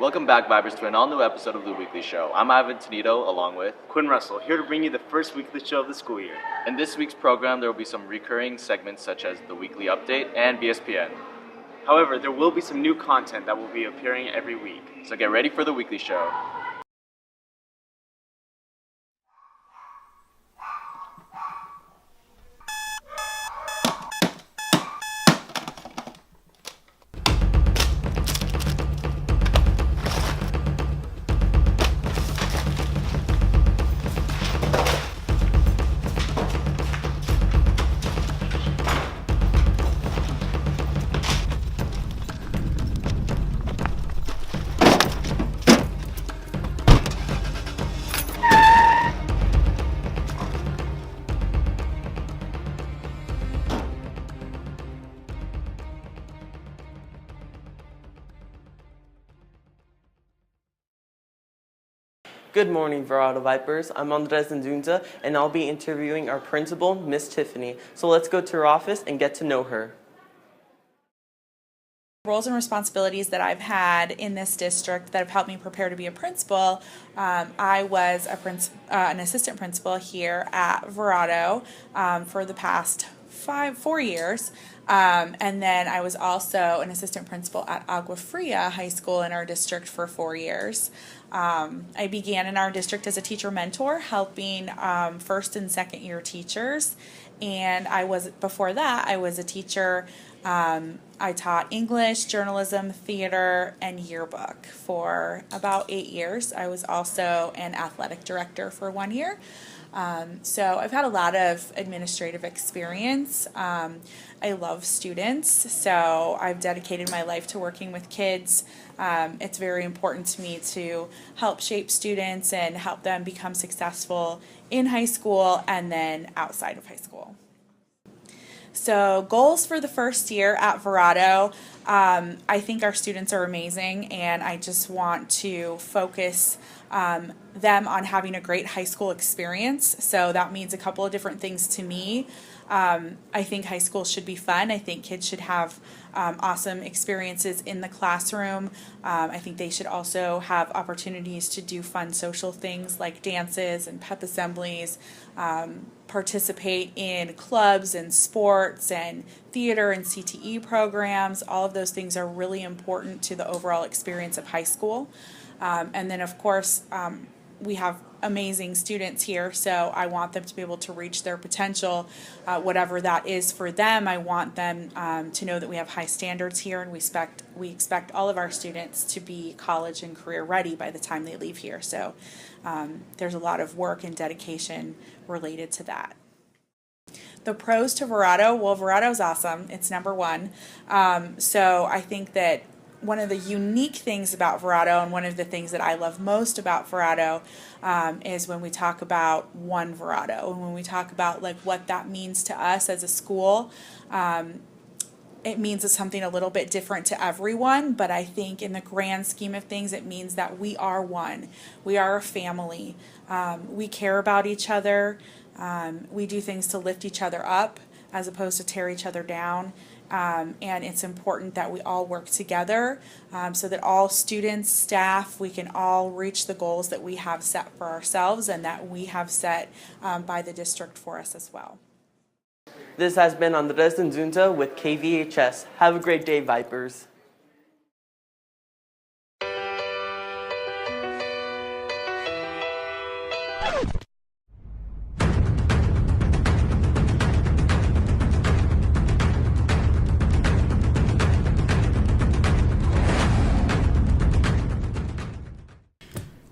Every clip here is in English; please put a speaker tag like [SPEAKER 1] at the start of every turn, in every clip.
[SPEAKER 1] Welcome back, Vibers, to an all-new episode of The Weekly Show. I'm Ivan Tonito, along with
[SPEAKER 2] Quinn Russell, here to bring you the first weekly show of the school year.
[SPEAKER 1] In this week's program, there will be some recurring segments such as the Weekly Update and BSPN.
[SPEAKER 2] However, there will be some new content that will be appearing every week.
[SPEAKER 1] So get ready for The Weekly Show.
[SPEAKER 3] Good morning, Verado Vipers. I'm Andres Nzunza, and I'll be interviewing our principal, Miss Tiffany. So let's go to her office and get to know her.
[SPEAKER 4] Roles and responsibilities that I've had in this district that have helped me prepare to be a principal. I was an assistant principal here at Verado for the past 4 years. And then I was also an assistant principal at Agua Fria High School in our district for 4 years. I began in our district as a teacher mentor, helping first and second year teachers. And before that, I was a teacher. I taught English, journalism, theater, and yearbook for about 8 years. I was also an athletic director for 1 year. So I've had a lot of administrative experience. I love students, so I've dedicated my life to working with kids. It's very important to me to help shape students and help them become successful in high school and then outside of high school. So goals for the first year at Verado, I think our students are amazing, and I just want to focus them on having a great high school experience. So that means a couple of different things to me. I think high school should be fun. I think kids should have awesome experiences in the classroom. I think they should also have opportunities to do fun social things like dances and pep assemblies, participate in clubs and sports and theater and CTE programs. All of those things are really important to the overall experience of high school. And then, of course, we have amazing students here, so I want them to be able to reach their potential, whatever that is for them. I want them to know that we have high standards here, and we expect all of our students to be college and career ready by the time they leave here. So there's a lot of work and dedication related to that. The pros to Verado, well, Verado's awesome. It's number one. So I think that one of the unique things about Verado, and one of the things that I love most about Verado, is when we talk about one Verado, and when we talk about like what that means to us as a school. It means it's something a little bit different to everyone, but I think in the grand scheme of things, it means that we are one. We are a family. We care about each other. We do things to lift each other up as opposed to tear each other down. And it's important that we all work together so that all students, staff, we can all reach the goals that we have set for ourselves and that we have set by the district for us as well.
[SPEAKER 3] This has been Andres Nzunza with KVHS. Have a great day, Vipers.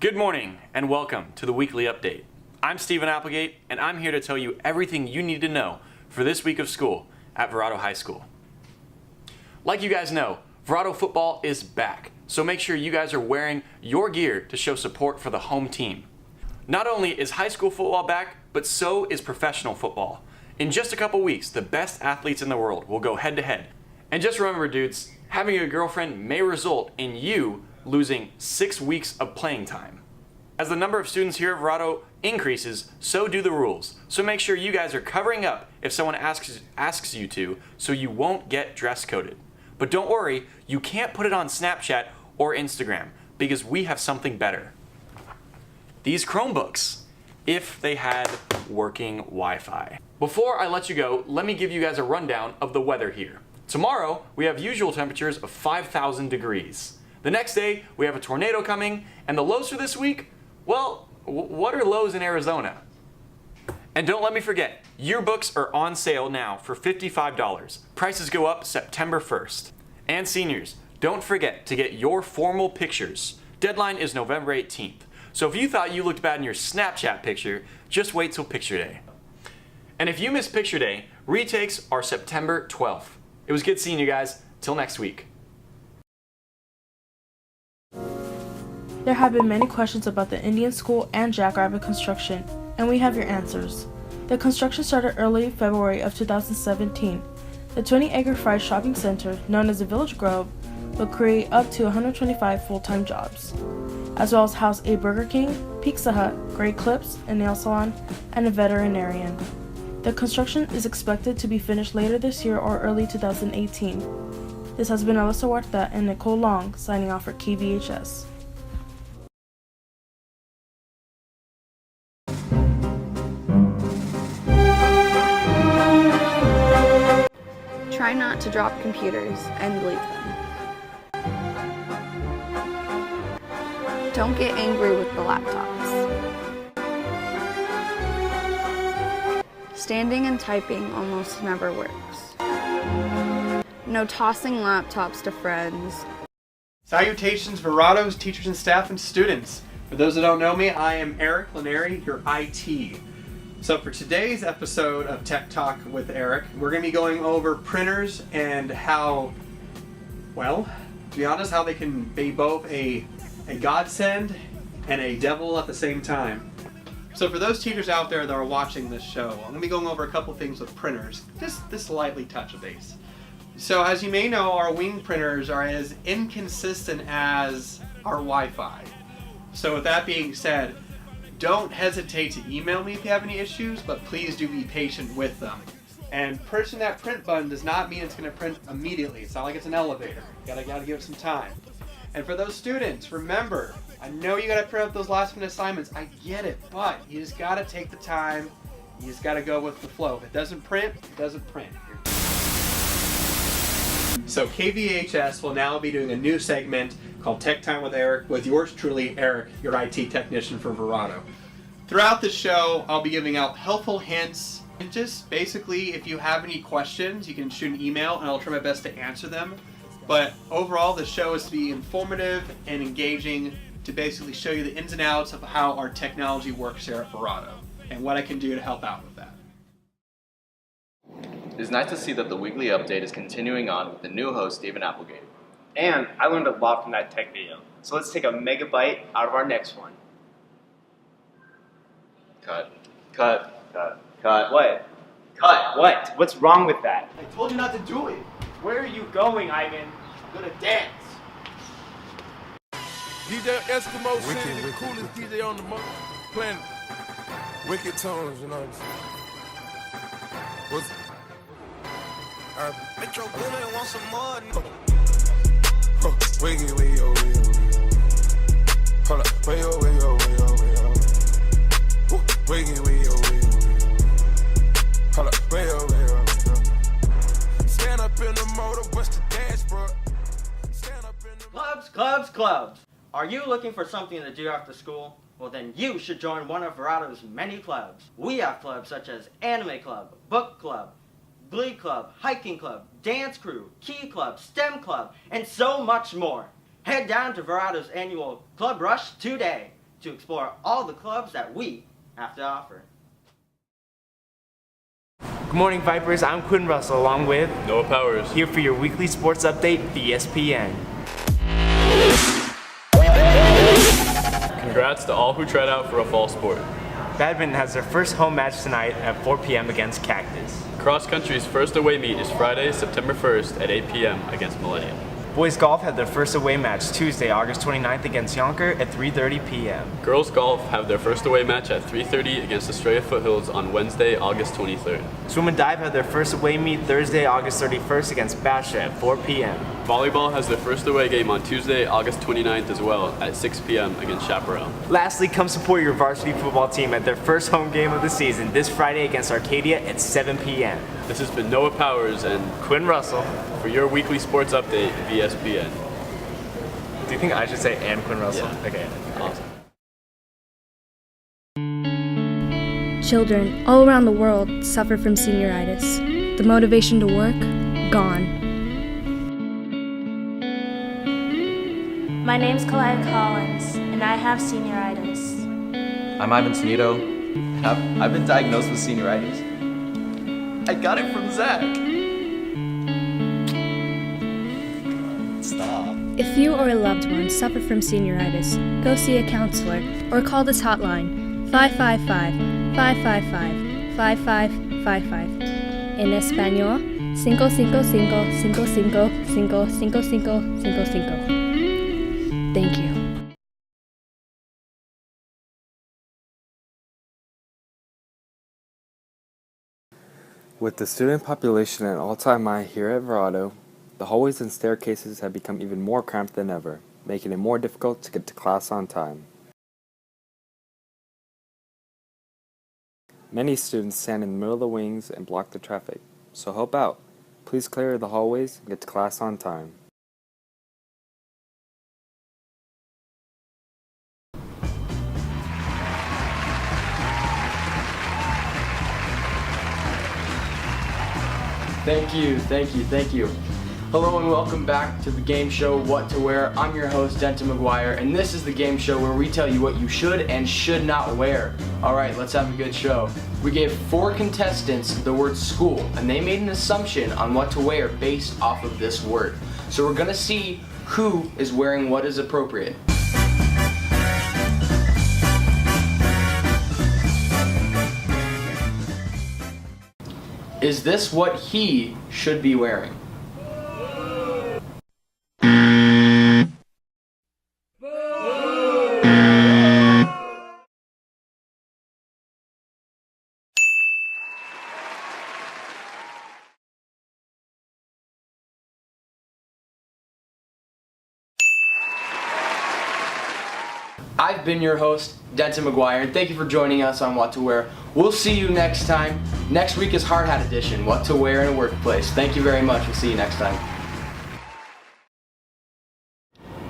[SPEAKER 5] Good morning and welcome to the Weekly Update. I'm Stephen Applegate, and I'm here to tell you everything you need to know for this week of school at Verado High School. Like you guys know, Verado football is back, so make sure you guys are wearing your gear to show support for the home team. Not only is high school football back, but so is professional football. In just a couple weeks, the best athletes in the world will go head to head. And just remember, dudes, having a girlfriend may result in you losing 6 weeks of playing time. As the number of students here at Verado increases, so do the rules. So make sure you guys are covering up if someone asks you to, so you won't get dress coded. But don't worry, you can't put it on Snapchat or Instagram. because we have something better. These Chromebooks, if they had working Wi-Fi. Before I let you go, let me give you guys a rundown of the weather here. Tomorrow, we have usual temperatures of 5,000 degrees. The next day, we have a tornado coming, and the lows for this week, well, what are lows in Arizona? And don't let me forget, yearbooks are on sale now for $55. Prices go up September 1st. And seniors, don't forget to get your formal pictures. Deadline is November 18th. So if you thought you looked bad in your Snapchat picture, just wait till picture day. And if you missed picture day, retakes are September 12th. It was good seeing you guys. Till next week.
[SPEAKER 6] There have been many questions about the Indian School and Jackrabbit construction, and we have your answers. The construction started early February of 2017. The 20-acre Fry's shopping center, known as the Village Grove, will create up to 125 full-time jobs, as well as house a Burger King, Pizza Hut, Great Clips, a nail salon, and a veterinarian. The construction is expected to be finished later this year or early 2018. This has been Alyssa Huerta and Nicole Long signing off for KVHS.
[SPEAKER 7] Try not to drop computers and leave them. Don't get angry with the laptops. Standing and typing almost never works. No tossing laptops to friends.
[SPEAKER 2] Salutations, Verados, teachers and staff and students. For those that don't know me, I am Eric Laneri, your IT. So for today's episode of Tech Talk with Eric, we're going to be going over printers and how, well, to be honest, how they can be both a godsend and a devil at the same time. So for those teachers out there that are watching this show, I'm going to be going over a couple things with printers, just this lightly touch base. So as you may know, our wing printers are as inconsistent as our Wi-Fi. So with that being said, don't hesitate to email me if you have any issues, but please do be patient with them. And pushing that print button does not mean it's going to print immediately. It's not like it's an elevator. You gotta give it some time. And for those students, remember, I know you gotta print out those last minute assignments. I get it, but you just gotta take the time. You just gotta go with the flow. If it doesn't print, it doesn't print. So KVHS will now be doing a new segment called Tech Time with Eric, with yours truly, Eric, your IT technician for Verado. Throughout the show, I'll be giving out helpful hints, and just basically, if you have any questions, you can shoot an email, and I'll try my best to answer them. But overall, the show is to be informative and engaging, to basically show you the ins and outs of how our technology works here at Verado, and what I can do to help out with that.
[SPEAKER 1] It is nice to see that the weekly update is continuing on with the new host, Stephen Applegate.
[SPEAKER 2] And I learned a lot from that tech video. So let's take a megabyte out of our next one.
[SPEAKER 1] Cut.
[SPEAKER 2] What?
[SPEAKER 1] Cut.
[SPEAKER 2] What? What's wrong with that?
[SPEAKER 8] I told you not to do it.
[SPEAKER 2] Where are you going, Ivan?
[SPEAKER 8] I'm gonna dance.
[SPEAKER 9] DJ Eskimo City, the coolest DJ on the planet. Wicked tones, you know what I'm saying? What's Metro Boomin want some more. Wiggy, wiggy, oh, wiggy, oh. Hold up, wiggy, oh, wiggy, oh, wiggy, oh, wiggy, oh. Wiggy, wiggy, oh, wiggy, oh. Hold up, wiggy, oh, wiggy, oh. Stand up in the motor, bust the dashboard. Stand up in the
[SPEAKER 10] Clubs! Are you looking for something to do after school? Well, then you should join one of Verado's many clubs. We have clubs such as Anime Club, Book Club, Glee Club, Hiking Club, Dance Crew, Key Club, STEM Club, and so much more. Head down to Verado's annual Club Rush today to explore all the clubs that we have to offer.
[SPEAKER 11] Good morning, Vipers. I'm Quinn Russell, along with
[SPEAKER 5] Noah Powers,
[SPEAKER 11] here for your weekly sports update, ESPN.
[SPEAKER 5] Congrats to all who tried out for a fall sport.
[SPEAKER 11] Badminton has their first home match tonight at 4 p.m. against Cactus.
[SPEAKER 5] Cross country's first away meet is Friday, September 1st at 8 p.m. against Millennium.
[SPEAKER 11] Boys golf had their first away match Tuesday, August 29th against Yonker at 3:30 p.m.
[SPEAKER 12] Girls golf have their first away match at 3:30 against Estrella Foothills on Wednesday, August 23rd.
[SPEAKER 11] Swim and dive had their first away meet Thursday, August 31st against Basha at 4 p.m.
[SPEAKER 12] Volleyball has their first away game on Tuesday, August 29th as well at 6 p.m. against Chaparral.
[SPEAKER 11] Lastly, come support your varsity football team at their first home game of the season this Friday against Arcadia at 7 p.m.
[SPEAKER 12] This has been Noah Powers and
[SPEAKER 11] Quinn Russell
[SPEAKER 12] for your weekly sports update, VSPN.
[SPEAKER 11] Do you think I should say and Quinn Russell?
[SPEAKER 12] Yeah.
[SPEAKER 11] Okay.
[SPEAKER 12] Awesome.
[SPEAKER 13] Children all around the world suffer from senioritis. The motivation to work, gone.
[SPEAKER 6] My name's Kalaya Collins, and I have senioritis.
[SPEAKER 14] I'm Ivan Snedo. I've been diagnosed with senioritis. I got it from Zach. Stop.
[SPEAKER 13] If you or a loved one suffer from senioritis, go see a counselor or call this hotline 555-555-5555. En español, 555-555-5555. Thank you.
[SPEAKER 15] With the student population at an all-time high here at Verado, the hallways and staircases have become even more cramped than ever, making it more difficult to get to class on time. Many students stand in the middle of the wings and block the traffic, so help out. Please clear the hallways and get to class on time.
[SPEAKER 16] Thank you. Hello and welcome back to the game show What to Wear. I'm your host, Denton McGuire, and this is the game show where we tell you what you should and should not wear. Alright, let's have a good show. We gave 4 contestants the word school, and they made an assumption on what to wear based off of this word. So we're gonna see who is wearing what is appropriate. Is this what he should be wearing? I've been your host, Denton McGuire, and thank you for joining us on What to Wear. We'll see you next time. Next week is Hard Hat Edition, What to Wear in a Workplace. Thank you very much. We'll see you next time.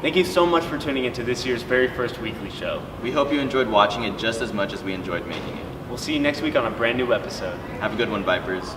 [SPEAKER 11] Thank you so much for tuning into this year's very first weekly show.
[SPEAKER 1] We hope you enjoyed watching it just as much as we enjoyed making it.
[SPEAKER 11] We'll see you next week on a brand new episode.
[SPEAKER 1] Have a good one, Vipers.